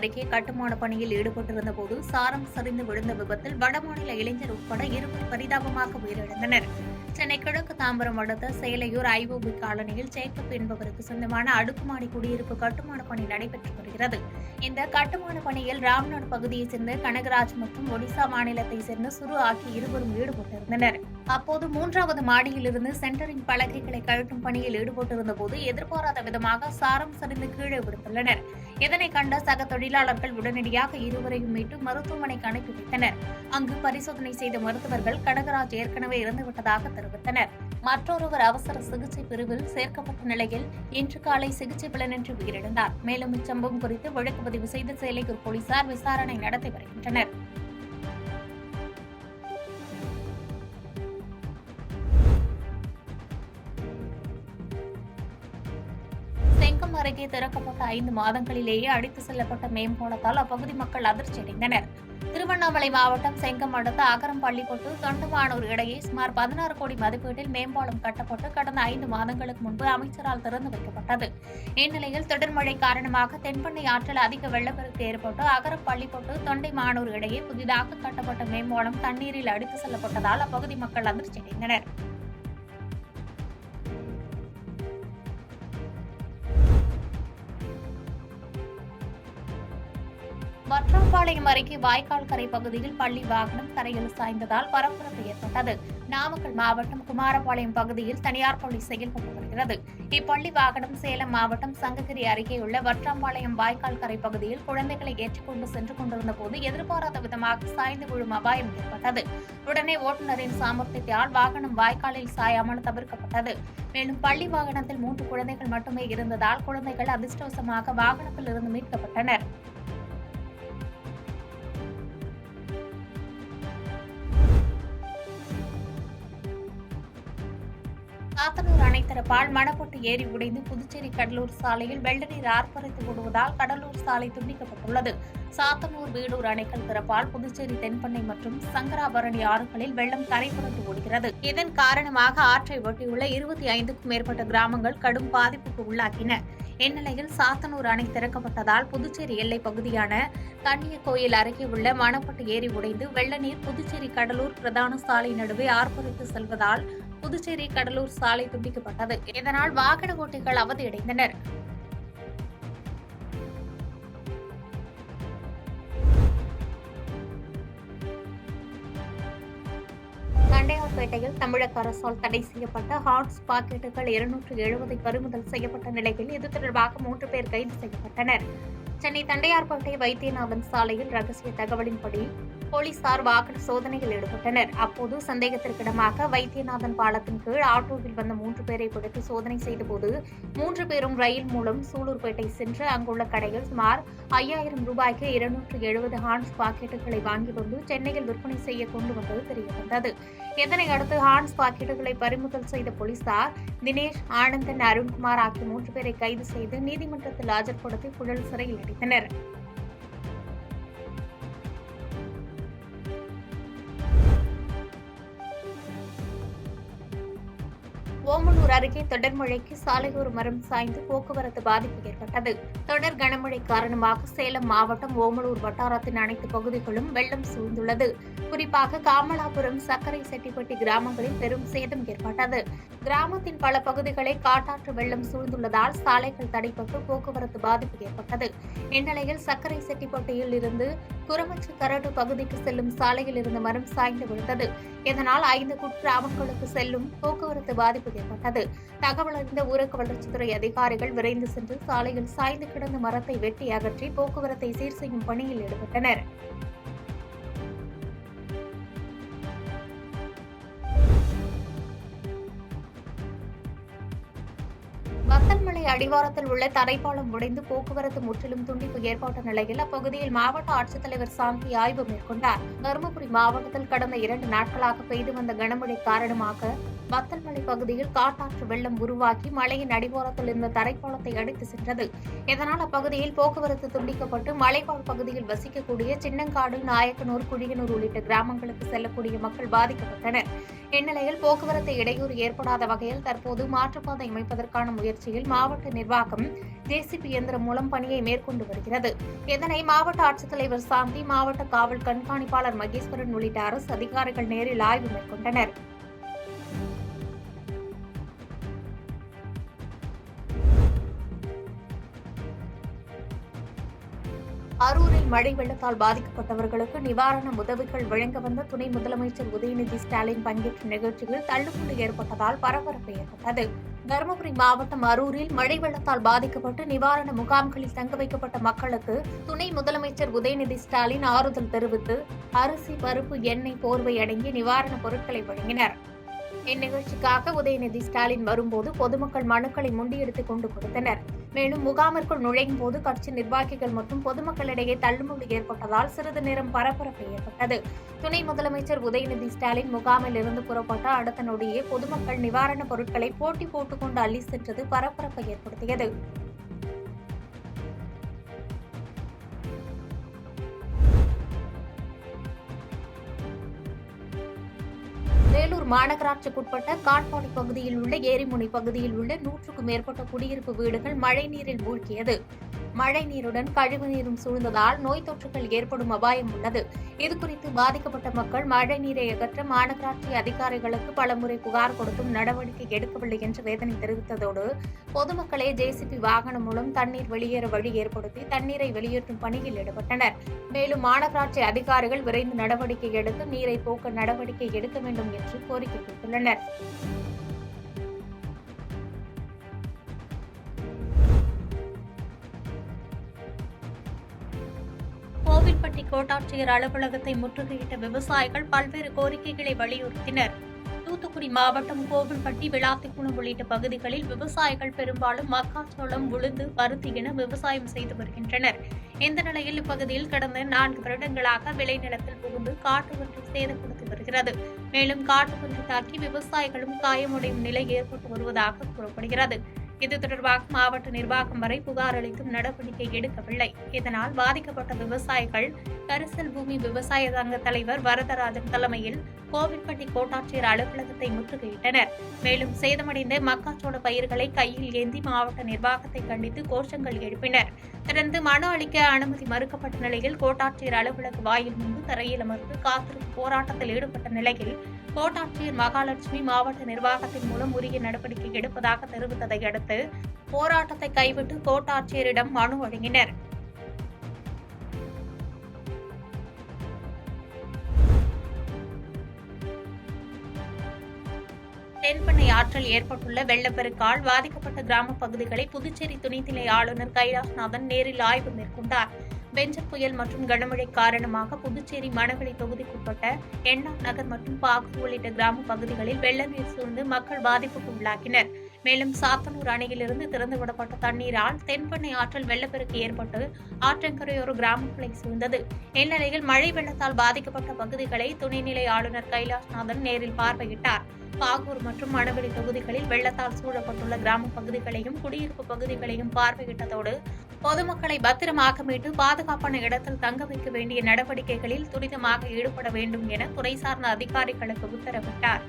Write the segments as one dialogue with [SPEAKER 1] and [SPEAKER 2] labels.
[SPEAKER 1] அருகே கட்டுமான பணியில் ஈடுபட்டிருந்த போது சாரம் சரிந்து விழுந்த விபத்தில் வடமாநில இளைஞர் உட்பட இருவர் பரிதாபமாக உயிரிழந்தனர். சென்னை கிழக்கு தாம்பரம் அடுத்த சேலையூர் ஐஓபி காலனியில் ஜேக்கப் என்பவருக்கு சொந்தமான அடுக்குமாடி குடியிருப்பு கட்டுமான பணி நடைபெற்று வருகிறது. இந்த கட்டுமான பணியில் ராம்நாடு பகுதியைச் சேர்ந்த கனகராஜ் மற்றும் ஒடிசா மாநிலத்தைச் சேர்ந்த சுரு ஆகிய இருவரும் ஈடுபட்டிருந்தனர். அப்போது 3வது மாடியிலிருந்து சென்டரிங் பலகைகளை கழட்டும் பணியில் ஈடுபட்டிருந்த போது எதிர்பாராத விதமாக சாரம் சரிந்து கீழே விழுந்துள்ளனர். இதனை கண்ட சக தொழிலாளர்கள் உடனடியாக இருவரையும் மீட்டு மருத்துவமனைக்கு அனுப்பி வைத்தனர். அங்கு பரிசோதனை செய்த மருத்துவர்கள் கனகராஜ் ஏற்கனவே இறந்துவிட்டதாக தெரிவித்தனர். மற்றொருவர் அவசர சிகிச்சை பிரிவில் சேர்க்கப்பட்ட நிலையில் இன்று காலை சிகிச்சை பலனின்றி உயிரிழந்தார். மேலும் இச்சம்பவம் குறித்து வழக்கு பதிவு செய்து சேலையூர் போலீசார் விசாரணை நடத்தி வருகின்றனர். செங்கம் அருகே திறக்கப்பட்ட 5 மாதங்களிலேயே அடித்து செல்லப்பட்ட மேம்பாலத்தால் அப்பகுதி மக்கள் அதிர்ச்சியடைந்தனர். திருவண்ணாமலை மாவட்டம் செங்கம் அடுத்த அகரம் பள்ளிப்பட்டு தொண்டமானூர் இடையே சுமார் 16 கோடி மதிப்பீட்டில் மேம்பாலம் கட்டப்பட்டு கடந்த 5 மாதங்களுக்கு முன்பு அமைச்சரால் திறந்து வைக்கப்பட்டது. இந்நிலையில் தொடர் மழை காரணமாக தென்பெண்ணை ஆற்றில் அதிக வெள்ளப்பெருக்கு ஏற்பட்டு அகரம் பள்ளிப்பட்டு தொண்டைமானூர் இடையே புதிதாக கட்டப்பட்ட மேம்பாலம் தண்ணீரில் அடித்து செல்லப்பட்டதால் அப்பகுதி மக்கள் அதிர்ச்சியடைந்தனர். வற்றாம்பாளையம் அருகே வாய்க்கால் கரை பகுதியில் பள்ளி வாகனம் கரையில் சாய்ந்ததால் பரபரப்பு ஏற்பட்டது. நாமக்கல் மாவட்டம் குமாரபாளையம் பகுதியில் தனியார் பள்ளி செயல்பட்டு வருகிறது. இப்பள்ளி வாகனம் சேலம் மாவட்டம் சங்ககிரி அருகே உள்ள வற்றாம்பாளையம் வாய்க்கால் கரை பகுதியில் குழந்தைகளை ஏற்றிக்கொண்டு சென்று கொண்டிருந்த போது எதிர்பாராத விதமாக சாய்ந்து விழும் அபாயம் ஏற்பட்டது. உடனே ஓட்டுநரின் சாமர்த்தியத்தால் வாகனம் வாய்க்காலில் சாயாமல் தவிர்க்கப்பட்டது. மேலும் பள்ளி வாகனத்தில் 3 குழந்தைகள் மட்டுமே இருந்ததால் குழந்தைகள் அதிர்ஷ்டவசமாக வாகனத்தில் இருந்து மீட்கப்பட்டனர். சாத்தனூர் அணை திறப்பால் மணப்பட்டு ஏரி உடைந்து புதுச்சேரி கடலூர் சாலையில் வெள்ள நீர் ஆர்ப்பரித்து ஓடுவதால் கடலூர் சாலை துண்டிக்கப்பட்டுள்ளது. சாத்தனூர் வீடூர் அணைகள் திறப்பால் புதுச்சேரி தென்பெண்ணை மற்றும் சங்கராபரணி ஆறுகளில் வெள்ளம் கரைபுரண்டு ஓடுகிறது. இதன் காரணமாக ஆற்றை ஒட்டியுள்ள 25க்கும் மேற்பட்ட கிராமங்கள் கடும் பாதிப்புக்கு உள்ளாகின. இந்நிலையில் சாத்தனூர் அணை திறக்கப்பட்டதால் புதுச்சேரி எல்லைப் பகுதியான கன்னியகோயில் அருகே உள்ள மணப்பட்டு ஏரி உடைந்து வெள்ள நீர் புதுச்சேரி கடலூர் பிரதான சாலை நடுவே ஆர்ப்பரித்து செல்வதால் புதுச்சேரி கடலூர் சாலை துண்டிக்கப்பட்டது. இதனால் வாகன ஓட்டிகள் அவதியடைந்தனர். தண்டையார்பேட்டையில் தமிழக அரசால் தடை செய்யப்பட்ட ஹாட்ஸ் பாக்கெட்டுகள் 270 பறிமுதல் செய்யப்பட்ட நிலையில் இது தொடர்பாக 3 பேர் கைது செய்யப்பட்டனர். சென்னை தண்டையார்பேட்டை வைத்தியநாதன் சாலையில் ரகசிய தகவலின்படி போலீசார் வாகன சோதனையில் ஈடுபட்டனர். அப்போது சந்தேகத்திற்கிடமாக வைத்தியநாதன் பாலத்தின் கீழ் ஆட்டோவில் வந்த 3 பேரை பிடித்து சோதனை செய்தபோது 3 பேரும் ரயில் மூலம் சூலூர்பேட்டை சென்று அங்குள்ள கடையில் சுமார் 5000 ரூபாய்க்கு 270 ஹான்ஸ் பாக்கெட்டுகளை வாங்கி வந்து சென்னையில் விற்பனை செய்ய கொண்டு வந்தது தெரியவந்தது. இதனையடுத்து ஹான்ஸ் பாக்கெட்டுகளை பறிமுதல் செய்த போலீசார் தினேஷ், ஆனந்தன், அருண்குமார் ஆகிய 3 பேரை கைது செய்து நீதிமன்றத்தில் ஆஜர்படுத்தி புழல் சிறையில் அடைத்தனர். ஓமலூர் அருகே தொடர் மழைக்கு சாலையோர மரம் சாய்ந்து போக்குவரத்து பாதிப்பு ஏற்பட்டது. தொடர் கனமழை காரணமாக சேலம் மாவட்டம் ஓமலூர் வட்டாரத்தின் அனைத்து பகுதிகளும் வெள்ளம் சூழ்ந்துள்ளது. குறிப்பாக காமலாபுரம், சக்கரை செட்டிப்பட்டி கிராமங்களில் பெரும் சேதம் ஏற்பட்டது. கிராமத்தின் பல பகுதிகளை காட்டாற்று வெள்ளம் சூழ்ந்துள்ளதால் சாலைகள் தடைப்பட்டு போக்குவரத்து பாதிப்பு ஏற்பட்டது. இந்நிலையில் சக்கரை செட்டிப்பட்டியில் இருந்து குரமச்சி கரடு பகுதிக்கு செல்லும் சாலையில் இருந்த மரம் சாய்ந்து விழுந்தது. இதனால் 5 குக்கிராமங்களுக்கு செல்லும் போக்குவரத்து பாதிப்பு ஏற்பட்டது. தகவல் அறிந்த ஊரக வளர்ச்சித்துறை அதிகாரிகள் விரைந்து சென்று சாலையில் சாய்ந்து கிடந்த மரத்தை வெட்டி அகற்றி போக்குவரத்தை சீர் செய்யும் பணியில் ஈடுபட்டனர். வத்தல்மலை அடிவாரத்தில் உள்ள தரைப்பாலம் உடைந்து போக்குவரத்து முற்றிலும் துண்டிப்பு ஏற்பட்ட நிலையில் அப்பகுதியில் மாவட்ட ஆட்சித்தலைவர் சாந்தி ஆய்வு மேற்கொண்டார். தருமபுரி மாவட்டத்தில் கடந்த 2 நாட்களாக பெய்து வந்த கனமழை காரணமாக வத்தல்மலை பகுதியில் காட்டாற்று வெள்ளம் உருவாக்கி மலையின் அடிவாரத்தில் இருந்த தரைப்பாலத்தை அடித்து சென்றது. இதனால் அப்பகுதியில் போக்குவரத்து துண்டிக்கப்பட்டு மலைவாழ் பகுதியில் வசிக்கக்கூடிய சின்னங்காடு, நாயக்கனூர், குழியனூர் உள்ளிட்ட கிராமங்களுக்கு செல்லக்கூடிய மக்கள் பாதிக்கப்பட்டனர். இந்நிலையில் போக்குவரத்து இடையூறு ஏற்படாத வகையில் தற்போது மாற்றுப்பாதை அமைப்பதற்கான முயற்சியில் மாவட்ட நிர்வாகம் ஜேசிபி இயந்திரம் மூலம் பணியை மேற்கொண்டு வருகிறது. இதனை மாவட்ட ஆட்சித்தலைவர் சாந்தி, மாவட்ட காவல் கண்காணிப்பாளர் மகேஸ்வரன் உள்ளிட்ட அரசு அதிகாரிகள் நேரில் ஆய்வு மேற்கொண்டனர். அரூரில் மழை வெள்ளத்தால் பாதிக்கப்பட்டவர்களுக்கு நிவாரண உதவிகள் வழங்க வந்த துணை முதலமைச்சர் உதயநிதி ஸ்டாலின் பங்கேற்ற நிகழ்ச்சியில் தள்ளுமுள்ளு ஏற்பட்டதால் பரபரப்பு ஏற்பட்டது. தருமபுரி மாவட்டம் அரூரில் மழை வெள்ளத்தால் பாதிக்கப்பட்டு நிவாரண முகாம்களில் தங்க வைக்கப்பட்ட மக்களுக்கு துணை முதலமைச்சர் உதயநிதி ஸ்டாலின் ஆறுதல் தெரிவித்து அரிசி, பருப்பு, எண்ணெய், போர்வை அடங்கிய நிவாரணப் பொருட்களை வழங்கினர். இந்நிகழ்ச்சிக்காக உதயநிதி ஸ்டாலின் வரும்போது பொதுமக்கள் மனுக்களை முண்டியெடுத்துக் கொண்டு கொடுத்தனர். மேலும் முகாமிற்குள் நுழையும் போது கட்சி நிர்வாகிகள் மற்றும் பொதுமக்களிடையே தள்ளுமுள்ளு ஏற்பட்டதால் சிறிது நேரம் பரபரப்பு ஏற்பட்டது. துணை முதலமைச்சர் உதயநிதி ஸ்டாலின் முகாமில் இருந்து புறப்பட்ட அடுத்த நொடியே பொதுமக்கள் நிவாரணப் பொருட்களை போட்டி போட்டுக்கொண்டு அள்ளி சென்றது பரபரப்பை ஏற்படுத்தியது. வேலூர் மாநகராட்சிக்குட்பட்ட காட்பாடி பகுதியில் உள்ள ஏரிமுனை பகுதியில் உள்ள 100க்கும் மேற்பட்ட குடியிருப்பு வீடுகள் மழைநீரில் மூழ்கியது. மழைநீருடன் கழிவுநீரும் சூழ்ந்ததால் நோய் தொற்றுகள் ஏற்படும் அபாயம் உள்ளது. இதுகுறித்து பாதிக்கப்பட்ட மக்கள் மழைநீரை அகற்ற மாநகராட்சி அதிகாரிகளுக்கு பலமுறை புகார் கொடுத்தும் நடவடிக்கை எடுக்கவில்லை என்று வேதனை தெரிவித்ததோடு பொதுமக்களே ஜேசிபி வாகனம் மூலம் தண்ணீர் வெளியேற வழி ஏற்படுத்தி தண்ணீரை வெளியேற்றும் பணியில் ஈடுபட்டனர். மேலும் மாநகராட்சி அதிகாரிகள் விரைந்து நடவடிக்கை எடுத்து நீரை போக்க நடவடிக்கை எடுக்க வேண்டும் என்று கோரிக்கை விடுத்துள்ளனர். கோவில்பட்டி கோட்டாட்சியர் அலுவலகத்தை முற்றுகையிட்ட விவசாயிகள் பல்வேறு கோரிக்கைகளை வலியுறுத்தினர். தூத்துக்குடி மாவட்டம் கோவில்பட்டி, விளாத்திக்குளம் உள்ளிட்ட பகுதிகளில் விவசாயிகள் பெரும்பாலும் மக்காச்சோளம், உளுந்து, பருத்தி என விவசாயம் செய்து வருகின்றனர். இந்த நிலையில் இப்பகுதியில் கடந்த 4 வருடங்களாக விளைநிலத்தில் புகுந்து காட்டுப்பன்றி சேதப்படுத்தி வருகிறது. மேலும் காட்டுப்பன்றி தாக்கி விவசாயிகளும் காயமடையும் நிலை ஏற்பட்டு வருவதாக கூறப்படுகிறது. இது தொடர்பாக மாவட்ட நிர்வாகம் வரை புகார் அளித்தும் நடவடிக்கை எடுக்கவில்லை. இதனால் பாதிக்கப்பட்ட விவசாயிகள் கரிசல் பூமி விவசாய சங்க தலைவர் வரதராஜன் தலைமையில் கோவில்பட்டி கோட்டாட்சியர் அலுவலகத்தை முற்றுகையிட்டனர். மேலும் சேதமடைந்த மக்காச்சோள பயிர்களை கையில் ஏந்தி மாவட்ட நிர்வாகத்தை கண்டித்து கோஷங்கள் எழுப்பினர். தொடர்ந்து மனு அளிக்க அனுமதி மறுக்கப்பட்ட நிலையில் கோட்டாட்சியர் அலுவலக வாயில் முன்பு தரையில் அமர்ந்து காத்திருப்பு போராட்டத்தில் ஈடுபட்ட நிலையில் கோட்டாட்சியர் மகாலட்சுமி மாவட்ட நிர்வாகத்தின் மூலம் உரிய நடவடிக்கை எடுப்பதாக தெரிவித்ததை அடுத்து போராட்டத்தை கைவிட்டு கோட்டாட்சியரிடம் மனு வழங்கினர். தென்பெண்ணை ஆற்றில் ஏற்பட்டுள்ள வெள்ளப்பெருக்கால் பாதிக்கப்பட்ட கிராம பகுதிகளை புதுச்சேரி துணைநிலை ஆளுநர் கைலாஷ்நாதன் நேரில் ஆய்வு மேற்கொண்டார். பெஞ்சர் புயல் மற்றும் கனமழை காரணமாக புதுச்சேரி மணவெளி தொகுதிக்குட்பட்ட எண்ணார் நகர் மற்றும் பாகூர் உள்ளிட்ட கிராம பகுதிகளில் வெள்ள நீர் சூழ்ந்து மக்கள் பாதிப்புக்கு உள்ளாக்கினர். மேலும் சாத்தனூர் அணையிலிருந்து திறந்துவிடப்பட்ட தண்ணீரால் தென்பெண்ணை ஆற்றில் வெள்ளப்பெருக்கு ஏற்பட்டு ஆற்றங்கரையோர கிராமங்களை சூழ்ந்தது. இந்நிலையில் மழை வெள்ளத்தால் பாதிக்கப்பட்ட பகுதிகளை துணைநிலை ஆளுநர் கைலாஷ்நாதன் நேரில் பார்வையிட்டார். பாகூர் மற்றும் மணவெளி தொகுதிகளில் வெள்ளத்தால் சூழப்பட்டுள்ள கிராம பகுதிகளையும் குடியிருப்பு பகுதிகளையும் பார்வையிட்டதோடு பொதுமக்களை பத்திரமாக மீட்டு பாதுகாப்பான இடத்தில் தங்க வைக்க வேண்டிய நடவடிக்கைகளில் துரிதமாக ஈடுபட வேண்டும் என துறை சார்ந்த அதிகாரிகளுக்கு உத்தரவிட்டார்.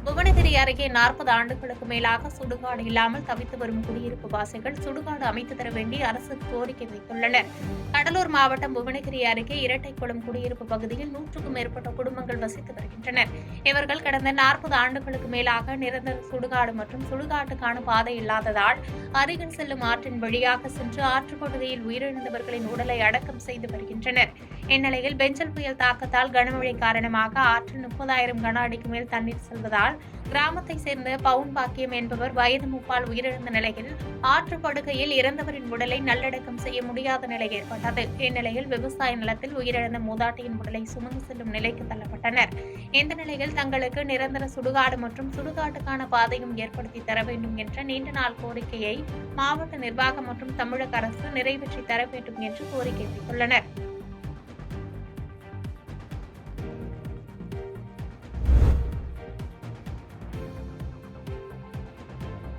[SPEAKER 1] புவனகிரி அருகே 40 ஆண்டுகளுக்கு மேலாக சுடுகாடு இல்லாமல் தவித்து வரும் குடியிருப்பு வாசிகள் சுடுகாடு அமைத்து தர வேண்டி அரசுக்கு கோரிக்கை வைத்துள்ளனர். கடலூர் மாவட்டம் புவனகிரி அருகே இரட்டைக்குளம் குடியிருப்பு பகுதியில் 100க்கும் மேற்பட்ட குடும்பங்கள் வசித்து வருகின்றனர். இவர்கள் கடந்த 40 ஆண்டுகளுக்கு மேலாக நிரந்தர சுடுகாடு மற்றும் சுடுகாட்டுக்கான பாதை இல்லாததால் அருகில் செல்லும் ஆற்றின் வழியாக சென்று ஆற்றுப்பகுதியில் உயிரிழந்தவர்களின் உடலை அடக்கம் செய்து வருகின்றனர். இந்நிலையில் பெஞ்சல் புயல் தாக்கத்தால் கனமழை காரணமாக ஆற்றில் 30,000 கன அடிக்கு மேல் தண்ணீர் செல்வதால் கிராமத்தை சேர்ந்த பவுன் பாக்கியம் என்பவர் வயது முப்பால் உயிரிழந்த நிலையில் ஆற்றுப்படுகையில் இறந்தவரின் உடலை நல்லடக்கம் செய்ய முடியாத நிலை ஏற்பட்டது. இந்நிலையில் விவசாய நிலத்தில் உயிரிழந்த மூதாட்டியின் உடலை சுமந்து செல்லும் நிலைக்கு தள்ளப்பட்டனர். இந்த நிலையில் தங்களுக்கு நிரந்தர சுடுகாடு மற்றும் சுடுகாட்டுக்கான பாதையும் ஏற்படுத்தி தர வேண்டும் என்ற நீண்ட நாள் கோரிக்கையை மாவட்ட நிர்வாகம் மற்றும் தமிழக அரசு நிறைவேற்றி தர வேண்டும் என்று கோரிக்கை வைத்துள்ளனர்.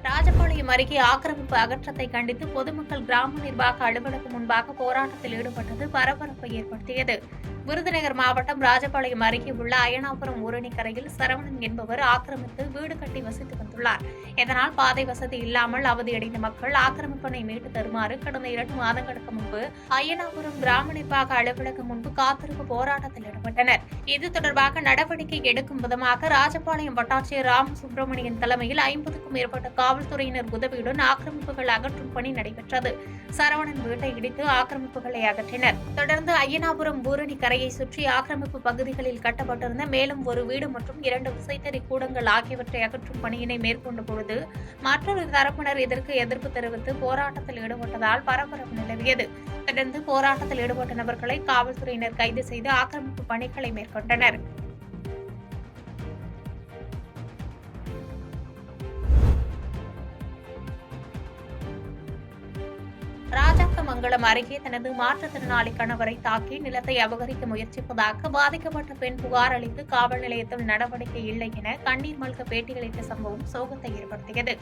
[SPEAKER 1] ராஜபாளையம் அருகே ஆக்கிரமிப்பு அகற்றத்தை கண்டித்து பொதுமக்கள் கிராம நிர்வாக அலுவலகம் முன்பாக போராட்டத்தில் ஈடுபட்டது பரபரப்பை ஏற்படுத்தியது. விருதுநகர் மாவட்டம் ராஜபாளையம் அருகே உள்ள அயனாபுரம் ஊரணிக்கரையில் சரவணன் என்பவர் ஆக்கிரமித்து வீடு கட்டி வசித்து வந்துள்ளார். இதனால் பாதை வசதி இல்லாமல் அவதியடைந்த மக்கள் ஆக்கிரமிப்பினை மீட்டு தருமாறு கடந்த 2 மாதங்களுக்கு முன்பு அயனாபுரம் கிராம நிர்வாக அலுவலகம் முன்பு காத்திருப்பு போராட்டத்தில் ஈடுபட்டனர். இது தொடர்பாக நடவடிக்கை எடுக்கும் விதமாக ராஜபாளையம் வட்டாட்சியர் ராமசுப்பிரமணியன் தலைமையில் 50க்கும் மேற்பட்ட காவல்துறையினர் உதவியுடன் ஆக்கிரமிப்புகள் அகற்றும் பணி நடைபெற்றது. சரவணன் வீட்டை இடித்து ஆக்கிரமிப்புகளை அகற்றினர். தொடர்ந்து அய்யனாபுரம் ஊரணி கரையை சுற்றி ஆக்கிரமிப்பு பகுதிகளில் கட்டப்பட்டிருந்த மேலும் ஒரு வீடு மற்றும் 2 விசைத்தறி கூடங்கள் ஆகியவற்றை அகற்றும் பணியினை மேற்கொண்ட பொழுது மற்றொரு தரப்பினர் இதற்கு எதிர்ப்பு தெரிவித்து போராட்டத்தில் ஈடுபட்டதால் பரபரப்பு நிலவியது. தொடர்ந்து போராட்டத்தில் ஈடுபட்ட நபர்களை காவல்துறையினர் கைது செய்து ஆக்கிரமிப்பு பணிகளை மேற்கொண்டனர். ராஜாக்கமங்கலம் அருகே தனது மாற்றுத்திறனாளி கணவரை தாக்கி நிலத்தை அபகரிக்க முயற்சிப்பதாக பாதிக்கப்பட்ட பெண் புகார் அளித்து காவல் நிலையத்தில் நடவடிக்கை இல்லை என கண்ணீர் மல்க பேட்டியளித்த சம்பவம் சோகத்தை ஏற்படுத்தியது.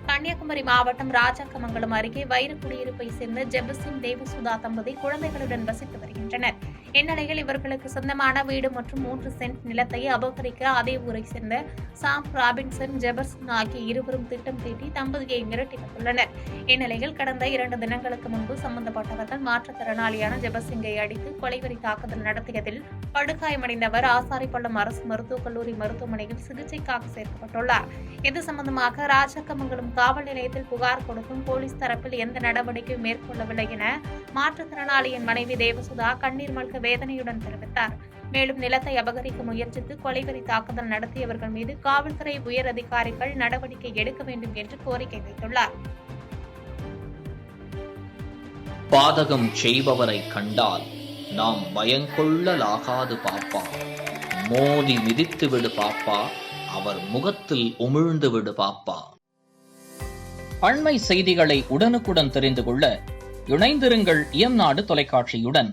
[SPEAKER 1] கன்னியாகுமரி மாவட்டம் ராஜாக்கமங்கலம் அருகே வைரக்குடியிருப்பை சேர்ந்த ஜெபசிங் தேவசுதா தம்பதி குழந்தைகளுடன் வசித்து வருகின்றனர். இந்நிலையில் இவர்களுக்கு சொந்தமான வீடு மற்றும் 3 சென்ட் நிலத்தை அபகரிக்க அதே ஊரை சேர்ந்த சாம் ராபின்சன் ஜெபர்சன் ஆகிய இருவரும் திட்டம் தீட்டி தம்பதியை மிரட்டி வந்துள்ளனர். இந்நிலையில் கடந்த 2 தினங்களுக்கு முன்பு சம்பந்தப்பட்டவர்கள் மாற்றுத்திறனாளியான ஜெபசிங்கை அடித்து கொலைவெறி தாக்குதல் நடத்தியதில் படுகாயமடைந்தவர் ஆசாரிப்பள்ளம் அரசு மருத்துவக் கல்லூரி மருத்துவமனையில் சிகிச்சைக்காக சேர்க்கப்பட்டுள்ளார். இது சம்பந்தமாக ராஜாக்கமங்கலம் காவல் நிலையத்தில் புகார் கொடுத்தும் போலீஸ் தரப்பில் எந்த நடவடிக்கையும் மேற்கொள்ளவில்லை என மாற்றுத்திறனாளியின் மனைவி தேவசுதா கண்ணீர் மல்க வேதனையுடன் தெரிவித்தார். மேலும் நிலத்தை அபகரிக்க முயற்சித்து கொலைவெறி தாக்குதல் நடத்தியவர்கள் மீது காவல்துறை உயர் அதிகாரிகள் நடவடிக்கை எடுக்க வேண்டும் என்று கோரிக்கை வைத்துள்ளார்.
[SPEAKER 2] பாதகம் செய்பவரை கண்டால் நாம் பயங்கொள்ளலாகாது பாப்பா, மோதி மிதித்து விடு பாப்பா, அவர் முகத்தில் உமிழ்ந்து விடு பாப்பா. அண்மை செய்திகளை உடனுக்குடன் தெரிந்து கொள்ள இணைந்திருங்கள் இயம்நாடு தொலைக்காட்சியுடன்.